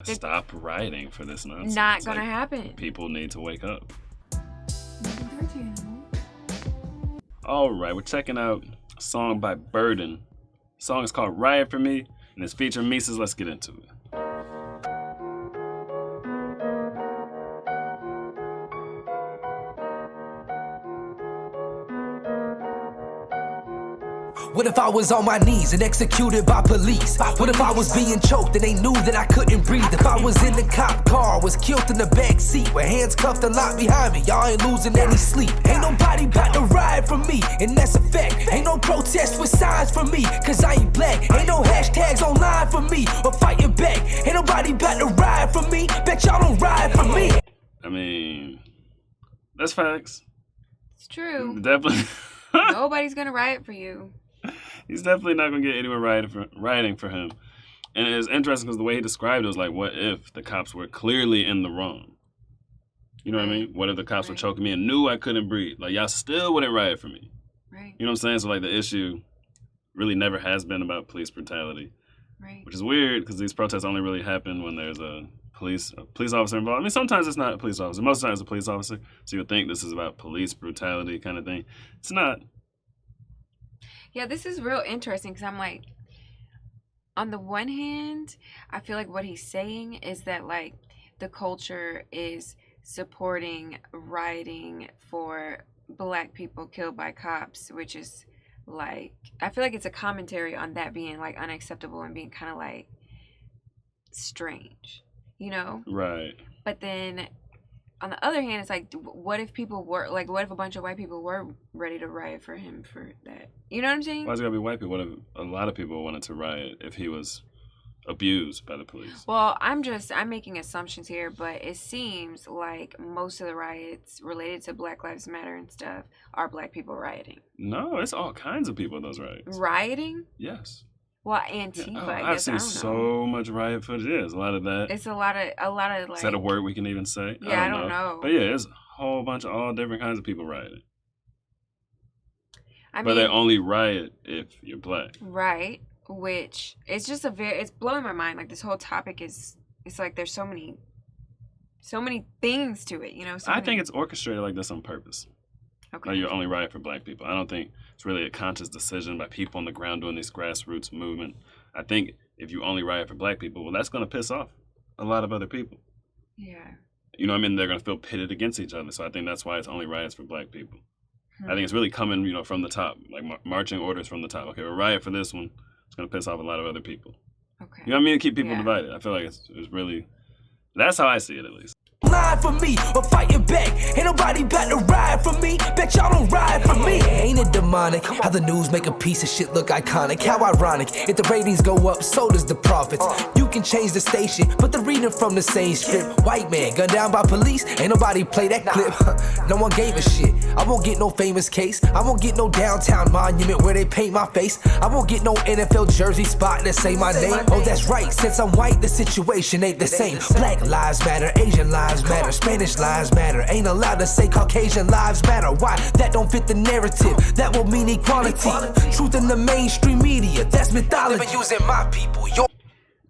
Stop rioting for this nonsense. Not gonna happen. People need to wake up. All right, we're checking out a song by Burden. The song is called Riot For Me, and it's featuring Mesus. Let's get into it. What if I was on my knees and executed by police? What if I was being choked and they knew that I couldn't breathe? If I was in the cop car, was killed in the back seat with hands cuffed and locked behind me, y'all ain't losing any sleep. Ain't nobody about to ride for me, and that's a fact. Ain't no protest with signs for me, cause I ain't black. Ain't no hashtags online for me or fighting back. Ain't nobody about to ride for me, bet y'all don't ride for me. I mean, that's facts. It's true. Definitely. Nobody's gonna riot for you. He's definitely not going to get anyone rioting for him. And it's interesting because the way he described it was like, what if the cops were clearly in the wrong? You know what I mean? What if the cops were choking me and knew I couldn't breathe? Like, y'all still wouldn't riot for me. Right. You know what I'm saying? So, like, the issue really never has been about police brutality. Right. Which is weird because these protests only really happen when there's a police officer involved. I mean, sometimes it's not a police officer. Most of the time it's a police officer. So you would think this is about police brutality kind of thing. It's not. Yeah, this is real interesting because I'm like, on the one hand, I feel like what he's saying is that like the culture is supporting rioting for black people killed by cops, which is like, I feel like it's a commentary on that being like unacceptable and being kind of like strange, you know? Right. But then on the other hand, it's like, what if people were like, what if a bunch of white people were ready to riot for him for that? You know what I'm saying? Why is it gotta be white people? What if a lot of people wanted to riot if he was abused by the police? Well, I'm making assumptions here, but it seems like most of the riots related to Black Lives Matter and stuff are black people rioting. No, it's all kinds of people in those riots. Rioting? Yes. Well, Antifa. Yeah. I I've guess, seen so much riot footage. Yeah, there's a lot of that. It's a lot of like. Is that a word we can even say? Yeah, I don't know. But yeah, it's a whole bunch of all different kinds of people rioting. I mean, but they only riot if you're black. Right. Which it's just it's blowing my mind. Like this whole topic it's like there's so many things to it, you know. I think it's orchestrated like this on purpose. Okay. Like you only riot for black people. I don't think it's really a conscious decision by people on the ground doing this grassroots movement. I think if you only riot for black people, well, that's going to piss off a lot of other people. Yeah. You know what I mean? They're going to feel pitted against each other. So I think that's why it's only riots for black people. I think it's really coming, you know, from the top, like marching orders from the top. Okay, we'll riot for this one. It's going to piss off a lot of other people. Okay. You know what I mean? Keep people divided. I feel like it's really, that's how I see it at least. Line for me or fighting back. Ain't nobody about to ride for me. Bet y'all don't ride for me. Ain't it demonic how the news make a piece of shit look iconic? How ironic. If the ratings go up, so does the profits. You can change the station, but the reading from the same script. White man gunned down by police. Ain't nobody play that clip. No one gave a shit. I won't get no famous case. I won't get no downtown monument where they paint my face. I won't get no NFL jersey spot that say my name. Oh, that's right. Since I'm white, the situation ain't the same. Black lives matter. Asian lives matter. Spanish lives matter. Ain't allowed to say Caucasian lives matter. Why? That don't fit the narrative. That will mean equality. Truth in the mainstream media. That's mythology. Been using my people.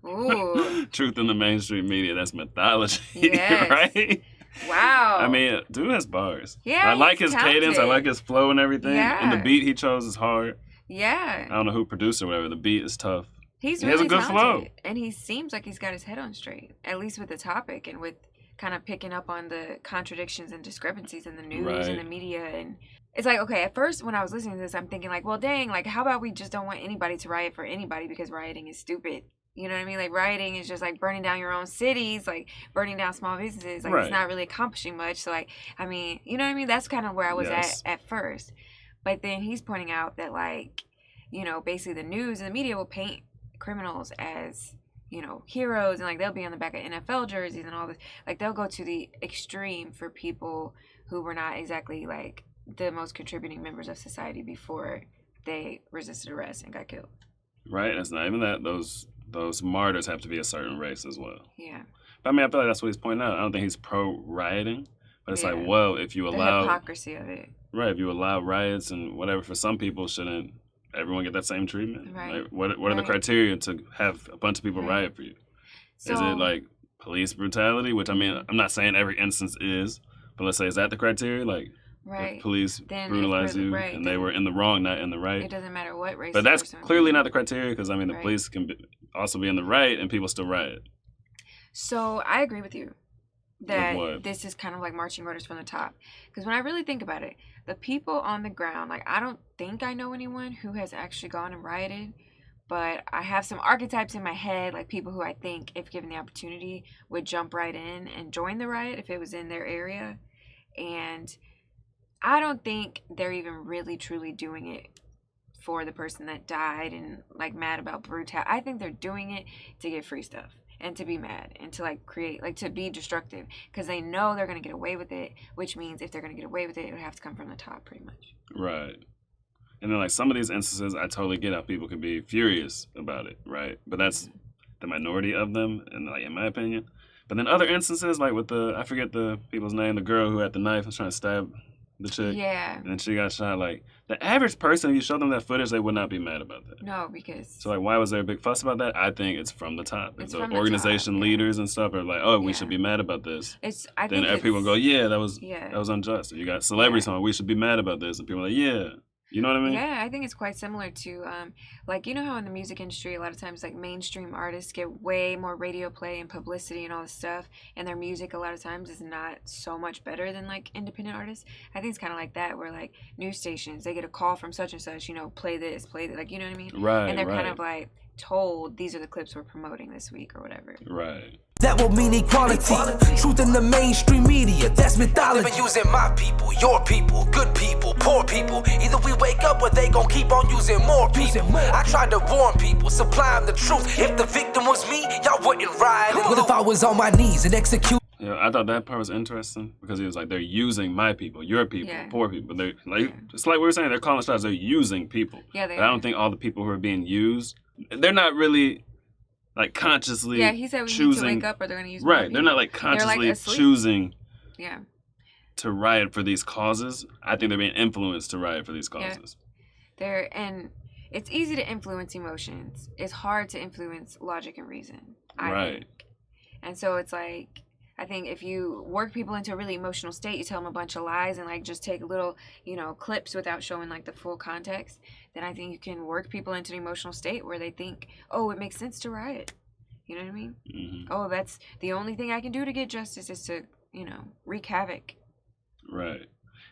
Ooh. Truth in the mainstream media. That's mythology. Yes. Right? Wow. I mean, dude has bars. Yeah, I like his talented. cadence. I like his flow and everything. Yeah. And the beat he chose is hard. Yeah. I don't know who produced or whatever. The beat is tough. He has really a good talented. flow. And he seems like he's got his head on straight, at least with the topic and with kind of picking up on the contradictions and discrepancies in the news and the media. And it's like, okay, at first when I was listening to this, I'm thinking like, well, dang, like how about we just don't want anybody to riot for anybody because rioting is stupid. You know what I mean? Like rioting is just like burning down your own cities, like burning down small businesses. Like it's not really accomplishing much. So like, I mean, you know what I mean? That's kind of where I was at first. But then he's pointing out that like, you know, basically the news and the media will paint criminals as, you know, heroes, and like they'll be on the back of NFL jerseys and all this. Like they'll go to the extreme for people who were not exactly like the most contributing members of society before they resisted arrest and got killed. Right. It's not even that. Those martyrs have to be a certain race as well. Yeah. But I mean, I feel like that's what he's pointing out. I don't think he's pro rioting, but it's like, well, if you allow the hypocrisy of it. Right. If you allow riots and whatever for some people, shouldn't everyone get that same treatment? Right. Like, what are the criteria to have a bunch of people riot for you? So, is it like police brutality, which I mean, I'm not saying every instance is, but let's say, is that the criteria? Like, if police brutalize you and they were in the wrong, not in the right. It doesn't matter what race. But that's clearly not the criteria because, I mean, the police can also be in the right and people still riot. So I agree with you that this is kind of like marching orders from the top. Because when I really think about it, the people on the ground, like, I don't think I know anyone who has actually gone and rioted, but I have some archetypes in my head, like people who I think, if given the opportunity, would jump right in and join the riot if it was in their area. And I don't think they're even really truly doing it for the person that died and like mad about brutality. I think they're doing it to get free stuff and to be mad and to like create, like to be destructive because they know they're going to get away with it, which means if they're going to get away with it, it would have to come from the top pretty much. Right. And then like some of these instances, I totally get how people can be furious about it, right? But that's the minority of them, and like in my opinion. But then other instances, like with I forget the people's name, the girl who had the knife was trying to stab the chick. Yeah. And then she got shot. Like, the average person, if you show them that footage, they would not be mad about that. No, because... So, like, why was there a big fuss about that? I think it's from the top. It's the organization leaders and stuff are like, oh, we should be mad about this. Then people go, yeah, that was unjust. Or you got celebrities on, we should be mad about this. And people are like, yeah. You know what I mean? Yeah, I think it's quite similar to, like, you know how in the music industry, a lot of times, like, mainstream artists get way more radio play and publicity and all this stuff, and their music a lot of times is not so much better than, like, independent artists. I think it's kind of like that, where, like, news stations, they get a call from such and such, you know, play this, like, you know what I mean? Right, and they're kind of, like, told, these are the clips we're promoting this week or whatever. Right. That will mean equality. Truth in the mainstream media, that's mythology. They've been using my people, your people, good people, poor people. Either we wake up or they gon' keep on using more people. I tried to warn people, supply them the truth. If the victim was me, y'all wouldn't ride. What if I was on my knees and execute? Yeah, I thought that part was interesting because he was like, they're using my people, your people, poor people. They're like, just like we were saying, they're calling shots, they're using people. Yeah, but I don't think all the people who are being used, they're not really like consciously choosing. Yeah, he said we need to wake up or they're going to use Right, they're not like consciously choosing to riot for these causes. I think they're being influenced to riot for these causes. Yeah. And it's easy to influence emotions. It's hard to influence logic and reason, I think. And so it's like, I think if you work people into a really emotional state, you tell them a bunch of lies and like just take little, you know, clips without showing like the full context, then I think you can work people into an emotional state where they think, oh, it makes sense to riot. You know what I mean? Mm-hmm. Oh, that's the only thing I can do to get justice is to, you know, wreak havoc. Right.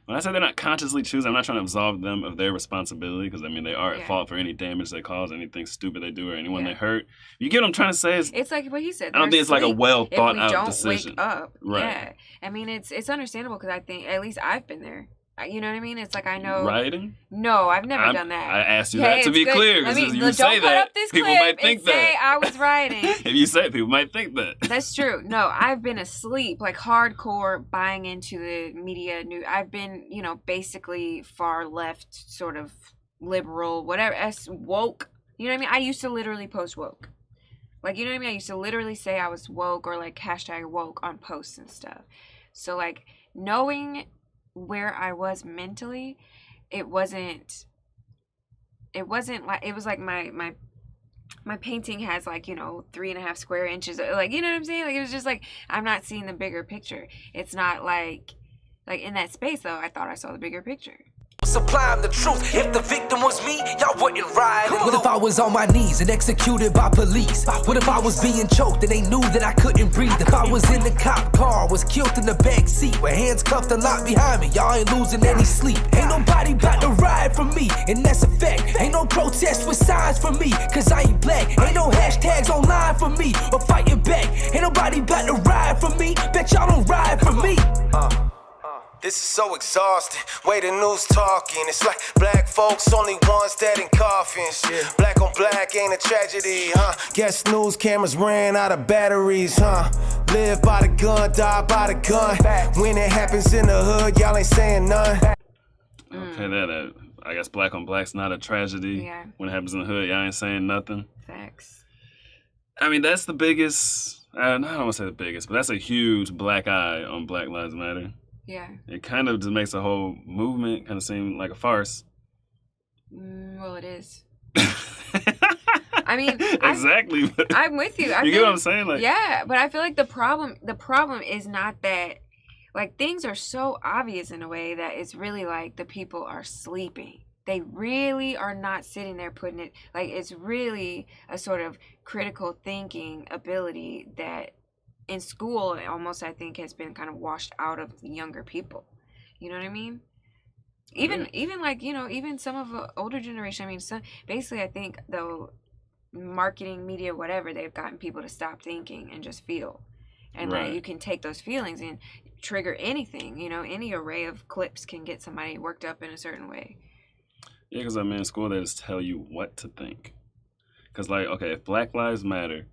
When I say they're not consciously choosing, I'm not trying to absolve them of their responsibility because, I mean, they are at fault for any damage they cause, anything stupid they do, or anyone they hurt. You get what I'm trying to say? It's like what he said. I don't think it's like a well-thought-out decision. Wake up. Right. Yeah. I mean, it's understandable because I think, at least I've been there. You know what I mean? It's like I know. Rioting? No, I've never done that. I asked you that to be clear because you say that, people might think that. Say I was rioting. If you say it, people might think that. That's true. No, I've been asleep, like hardcore buying into the media news. I've been, you know, basically far left, sort of liberal, whatever, woke. You know what I mean? I used to literally post woke. Like, you know what I mean? I used to literally say I was woke or like hashtag woke on posts and stuff. So like knowing where I was mentally, it was like my painting has like, you know, 3.5 square inches, like, you know what I'm saying? Like, it was just like, I'm not seeing the bigger picture. It's not like in that space though, I thought I saw the bigger picture. Supply them the truth. If the victim was me, y'all wouldn't ride. What if I was on my knees and executed by police? What if I was being choked and they knew that I couldn't breathe? If I was in the cop car, was killed in the back seat with hands cuffed and locked behind me, y'all ain't losing any sleep. Ain't nobody about to ride for me, and that's a fact. Ain't no protest with signs for me, cause I ain't black. Ain't no hashtags online for me or fighting back. Ain't nobody about to ride for me, bet y'all don't ride for me. This is so exhausting, way the news talking. It's like black folks only ones dead in coffins. Black on black ain't a tragedy, huh? Guess news cameras ran out of batteries, huh? Live by the gun, die by the gun. When it happens in the hood, y'all ain't saying none. Okay, that I guess black on black's not a tragedy. Yeah. When it happens in the hood, y'all ain't saying nothing. Facts. I mean, that's the biggest, I don't want to say the biggest, but that's a huge black eye on Black Lives Matter. Yeah. It kind of just makes the whole movement kind of seem like a farce. Well, it is. I mean, exactly. I'm with you. You get what I'm saying? Like, yeah, but I feel like the problem is not that, like, things are so obvious in a way that it's really like the people are sleeping. They really are not sitting there putting it, like, it's really a sort of critical thinking ability that in school almost, I think, has been kind of washed out of younger people. You know what I mean? Even like, you know, even some of the older generation, I mean, basically, I think, though, marketing, media, whatever, they've gotten people to stop thinking and just feel. And, like, you can take those feelings and trigger anything, you know, any array of clips can get somebody worked up in a certain way. Yeah, because I mean, in school, they just tell you what to think. Because, like, okay, if Black Lives Matter,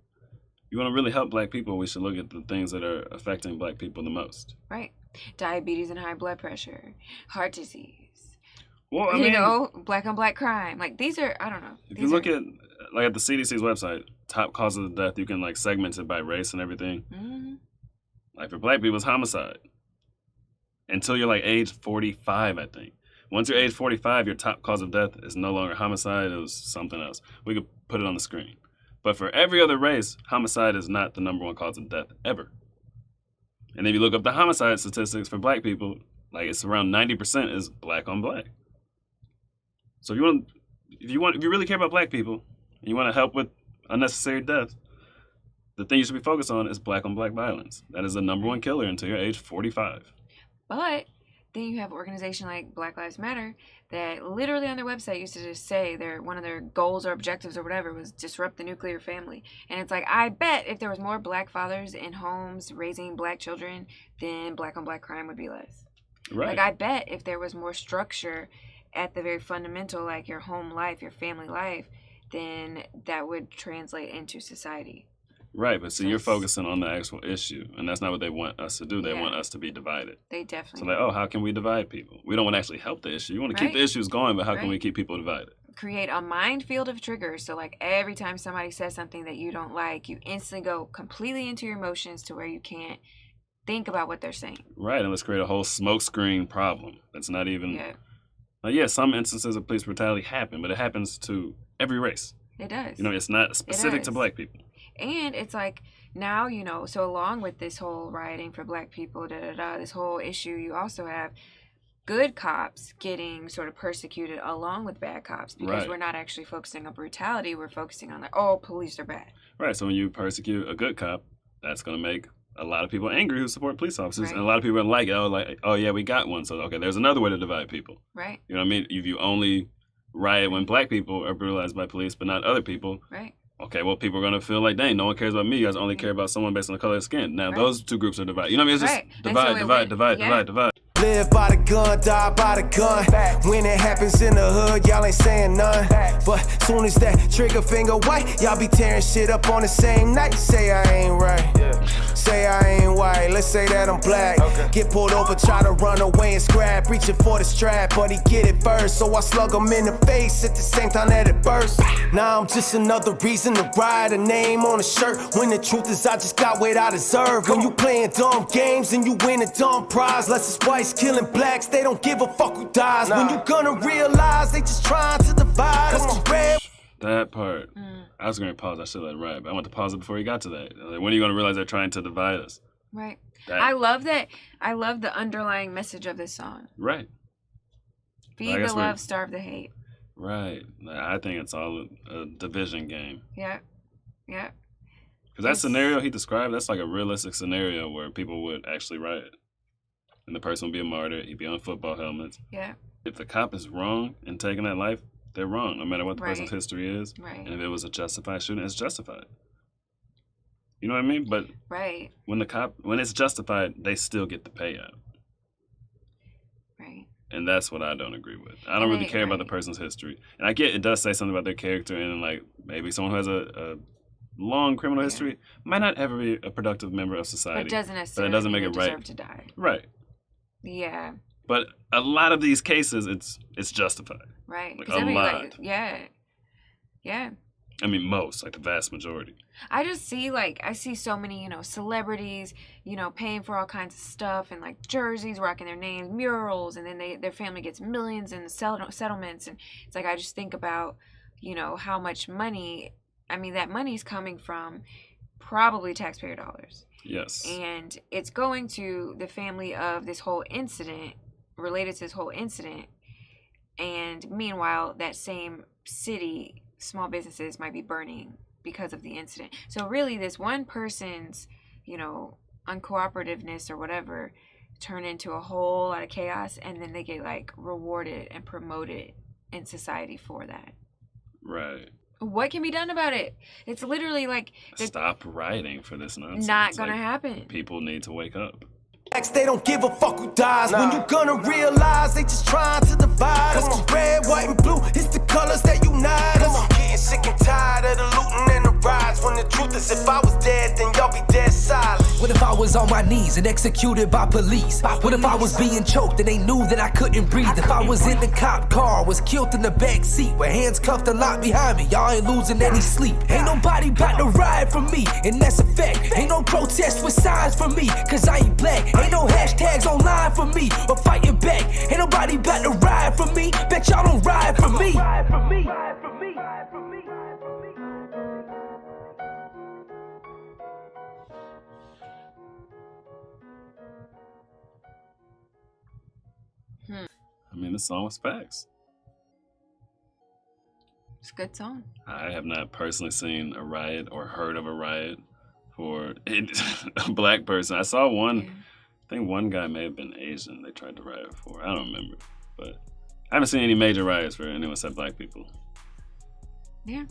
you want to really help Black people, we should look at the things that are affecting Black people the most. Right. Diabetes and high blood pressure, heart disease. Well, I mean, you know, Black on Black crime. Like, these are, I don't know. If you look at, like, at the CDC's website, top causes of death, you can, like, segment it by race and everything. Mm-hmm. Like, for Black people, it's homicide. Until you're, like, age 45, I think. Once you're age 45, your top cause of death is no longer homicide. It was something else. We could put it on the screen. But for every other race, homicide is not the number one cause of death ever. And if you look up the homicide statistics for Black people, like, it's around 90% is Black on Black. So if you really care about Black people, and you want to help with unnecessary death, the thing you should be focused on is Black on Black violence. That is the number one killer until you're age 45. But then you have an organization like Black Lives Matter that literally on their website used to just say one of their goals or objectives or whatever was disrupt the nuclear family. And it's like, I bet if there was more Black fathers in homes raising Black children, then Black on Black crime would be less. Right. Like, I bet if there was more structure at the very fundamental, like your home life, your family life, then that would translate into society. Right, but see, you're focusing on the actual issue, and that's not what they want us to do. They want us to be divided. They definitely So, like, oh, how can we divide people? We don't want to actually help the issue. You want to keep the issues going, but how can we keep people divided? Create a minefield of triggers. So, like, every time somebody says something that you don't like, you instantly go completely into your emotions to where you can't think about what they're saying. Right, and let's create a whole smokescreen problem that's not even... Yeah. Some instances of police brutality happen, but it happens to every race. It does. You know, it's not specific to Black people. And it's like, now, you know, so along with this whole rioting for Black people, this whole issue, you also have good cops getting sort of persecuted along with bad cops because we're not actually focusing on brutality. We're focusing on, like, oh, police are bad. Right. So when you persecute a good cop, that's going to make a lot of people angry who support police officers. And a lot of people are like, oh, yeah, we got one. So, okay, there's another way to divide people. Right. You know what I mean? If you only riot when Black people are brutalized by police, but not other people. Right. Okay, well, people are going to feel like, dang, no one cares about me. You guys only care about someone based on the color of skin. Now, those two groups are divided. You know what I mean? It's just divide. Live by the gun, die by the gun. When it happens in the hood, y'all ain't saying none. But soon as that trigger finger white, y'all be tearing shit up on the same night. Say I ain't right. Say I ain't white. Let's say that I'm Black. Get pulled over, try to run away and scrap. Reaching for the strap, but he get it first. So I slug him in the face at the same time that it bursts. Now I'm just another reason to ride a name on a shirt. When the truth is I just got what I deserve. When you playing dumb games and you win a dumb prize, less it's whites killing Blacks, they don't give a fuck who dies. When you gonna realize they just trying to divide us. That part. I was going to pause. I should let it ride, but I want to pause it before you got to that. Like, when are you going to realize they're trying to divide us? Right. I love that. I love the underlying message of this song. Right. Feed the love, starve the hate. Right. I think it's all a division game. Yeah. Yeah. Because that scenario he described, that's like a realistic scenario where people would actually riot. And the person would be a martyr. He'd be on football helmets. Yeah. If the cop is wrong in taking that life, they're wrong, no matter what the person's history is. Right. And if it was a justified shooting, it's justified. You know what I mean? But when it's justified, they still get the payout. Right. And that's what I don't agree with. I don't really care about the person's history. And I get it does say something about their character, and like maybe someone who has a long criminal history might not ever be a productive member of society. But it doesn't make it right. To die. Right. Yeah. But a lot of these cases, it's justified. Right. Like, a lot. Yeah. I mean, most, like the vast majority. I just see, I see so many, celebrities, paying for all kinds of stuff and, jerseys, rocking their names, murals, and then their family gets millions in settlements. And it's like, I just think about, how much money I mean, that money's coming from probably taxpayer dollars. Yes. And it's going to the family of this whole incident, related to this whole incident. And meanwhile, that same city, small businesses might be burning because of the incident. So really, this one person's, uncooperativeness or whatever turn into a whole lot of chaos, and then they get like rewarded and promoted in society for that. Right. What can be done about it? It's literally like stop rioting for this nonsense. Not gonna happen. People need to wake up. They don't give a fuck who dies. When you gonna realize they just trying to divide us. 'Cause red, white, and blue, it's the colors that unite us. I'm getting sick and tired of the looting and the riots. When the truth is, if I was dead, then y'all be dead silent. What if I was on my knees and executed by police? What if I was being choked and they knew that I couldn't breathe? If I was in the cop car, was killed in the back seat with hands cuffed and locked behind me, y'all ain't losing any sleep. Ain't nobody about to ride for me, and that's a fact. Ain't no protest with signs for me, 'cause I ain't black. Ain't no hashtags online for me or fighting back. Ain't nobody about to ride for me. Bet y'all don't ride for me. I mean, this song was facts. It's a good song. I have not personally seen a riot or heard of a riot for a black person. I saw one. Yeah. I think one guy may have been Asian they tried to riot for. I don't remember. But I haven't seen any major riots for anyone except black people. Yeah.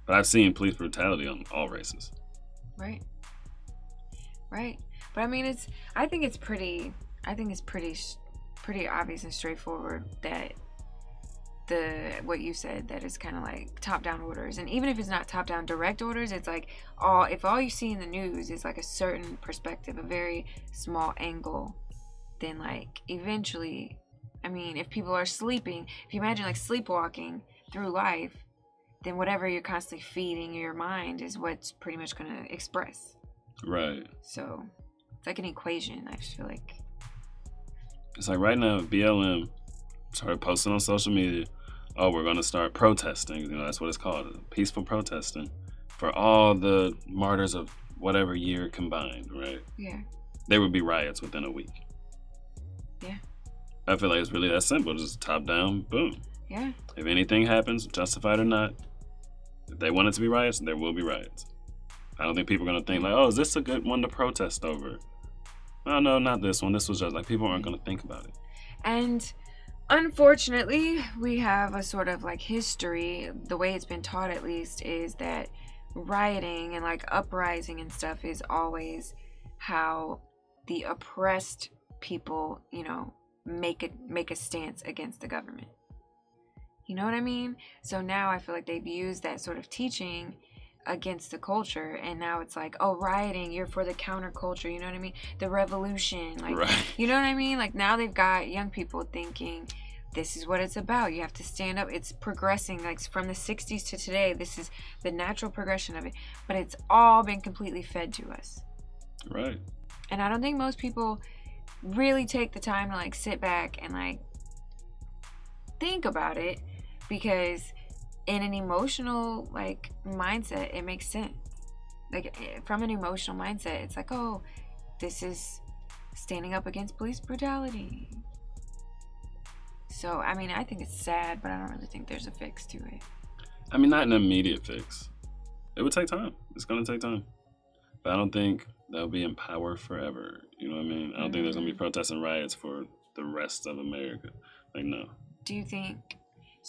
But I've seen police brutality on all races. Right. But I mean, I think it's pretty obvious and straightforward that what you said, that is kind of like top-down orders. And even if it's not top-down direct orders, it's like if all you see in the news is like a certain perspective, a very small angle, then like eventually, I mean, if people are sleeping, if you imagine like sleepwalking through life, then whatever you're constantly feeding your mind is what's pretty much going to express. Right. So it's like an equation, I just feel like. It's like right now, BLM started posting on social media, oh, we're going to start protesting. That's what it's called, peaceful protesting, for all the martyrs of whatever year combined, right? Yeah. There would be riots within a week. Yeah. I feel like it's really that simple. Just top down, boom. Yeah. If anything happens, justified or not, if they want it to be riots, there will be riots. I don't think people are going to think like, oh, is this a good one to protest over? Oh, no, not this one. This was just like, people aren't going to think about it. And unfortunately, we have a sort of like history, the way it's been taught at least, is that rioting and like uprising and stuff is always how the oppressed people, make a stance against the government. You know what I mean? So now I feel like they've used that sort of teaching against the culture, and now it's like, oh, rioting, you're for the counterculture, you know what I mean? The revolution, like, right. You know what I mean? Like, now they've got young people thinking this is what it's about. You have to stand up. It's progressing, like, from the 60s to today. This is the natural progression of it, but it's all been completely fed to us. Right. And I don't think most people really take the time to like sit back and like think about it, because in an emotional like mindset, it makes sense. Like from an emotional mindset, it's like, oh, this is standing up against police brutality. So I mean, I think it's sad, but I don't really think there's a fix to it. I mean, not an immediate fix. It would take time. It's going to take time. But I don't think they'll be in power forever. You know what I mean? I don't think there's going to be protests and riots for the rest of America. Like, no. Do you think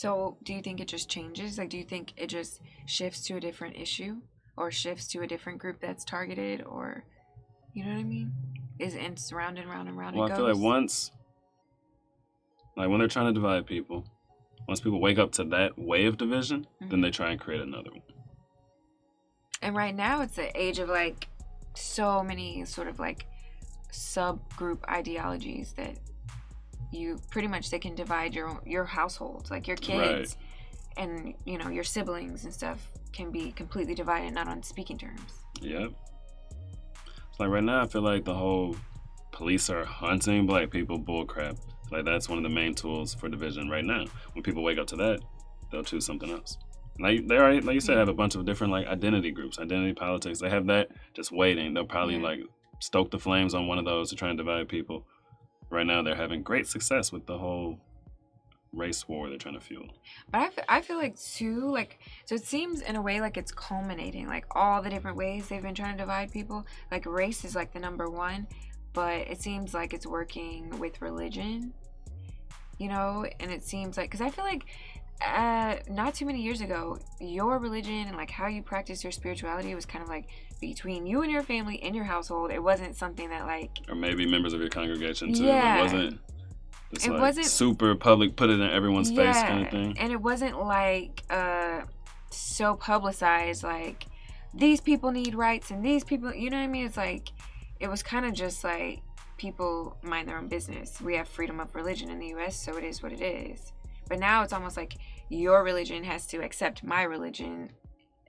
it just changes? Like, do you think it just shifts to a different issue, or shifts to a different group that's targeted, or, you know what I mean? It's round and round and round it goes? Well, I feel like when they're trying to divide people, once people wake up to that way of division, then they try and create another one. And right now, it's the age of like so many sort of like subgroup ideologies that you pretty much, they can divide your household, like your kids, right, and your siblings and stuff can be completely divided, not on speaking terms. Yep. It's like right now, I feel like the whole police are hunting black people bullcrap. Like that's one of the main tools for division right now. When people wake up to that, they'll choose something else. Like they already, like you said, have a bunch of different like identity groups, identity politics. They have that just waiting. They'll probably like stoke the flames on one of those to try and divide people. Right now, they're having great success with the whole race war they're trying to fuel. But I feel like too, like, so it seems in a way like it's culminating, like all the different ways they've been trying to divide people. Like race is like the number one, but it seems like it's working with religion, you know. And it seems like, because I feel like not too many years ago, your religion and like how you practice your spirituality was kind of like between you and your family in your household. It wasn't something that like, or maybe members of your congregation too. Yeah. It wasn't super public, put it in everyone's face kind of thing. And it wasn't like so publicized, like these people need rights and these people, you know what I mean? It's like, it was kind of just like people mind their own business. We have freedom of religion in the US, so it is what it is. But now it's almost like your religion has to accept my religion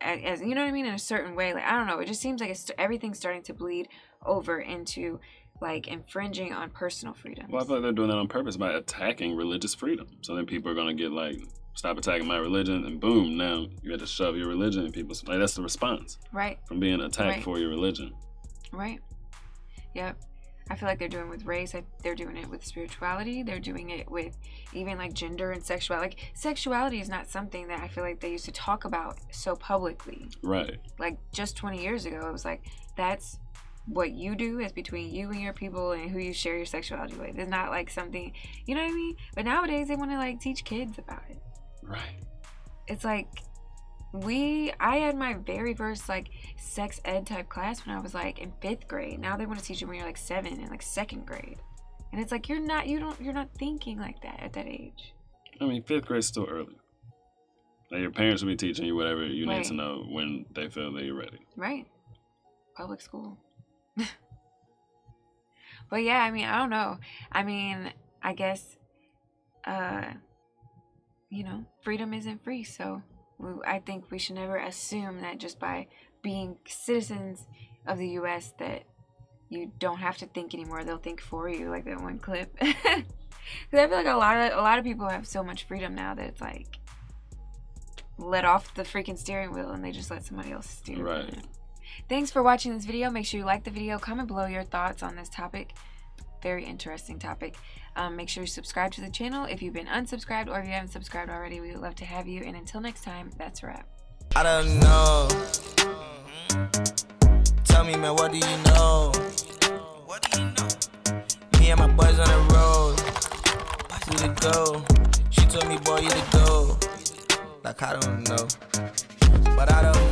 as, you know what I mean, in a certain way. Like, I don't know. It just seems like everything's starting to bleed over into like infringing on personal freedom. Well, I feel like they're doing that on purpose by attacking religious freedom. So then people are going to get like, stop attacking my religion, and boom, now you have to shove your religion in people's, like, that's the response. Right. From being attacked for your religion. Right. Yep. I feel like they're doing it with race. They're doing it with spirituality. They're doing it with even like gender and sexuality. Like sexuality is not something that I feel like they used to talk about so publicly. Right. Like just 20 years ago, it was like, that's what you do is between you and your people and who you share your sexuality with. It's not like something, you know what I mean? But nowadays they want to like teach kids about it. Right. It's like, I had my very first like sex ed type class when I was like in 5th grade. Now they want to teach you when you're like 7 and like 2nd grade. And it's like, you're not thinking like that at that age. I mean, 5th grade's still early. Like, your parents will be teaching you whatever you need to know when they feel that you're ready. Right. Public school. But yeah, I mean, I don't know. I mean, I guess, you know, freedom isn't free, so I think we should never assume that just by being citizens of the U.S. that you don't have to think anymore. They'll think for you, like that one clip. Because I feel like a lot of people have so much freedom now that it's like, let off the freaking steering wheel and they just let somebody else steer. Right. Thanks for watching this video. Make sure you like the video. Comment below your thoughts on this topic. Very interesting topic. Make sure you subscribe to the channel if you've been unsubscribed, or if you haven't subscribed already, we would love to have you. And until next time, that's a wrap. I don't know. Tell me, man, what do you know? What do you know? Me and my boys on the road. Who to go? She told me, boy, you to go. Like, I don't know. But I don't know.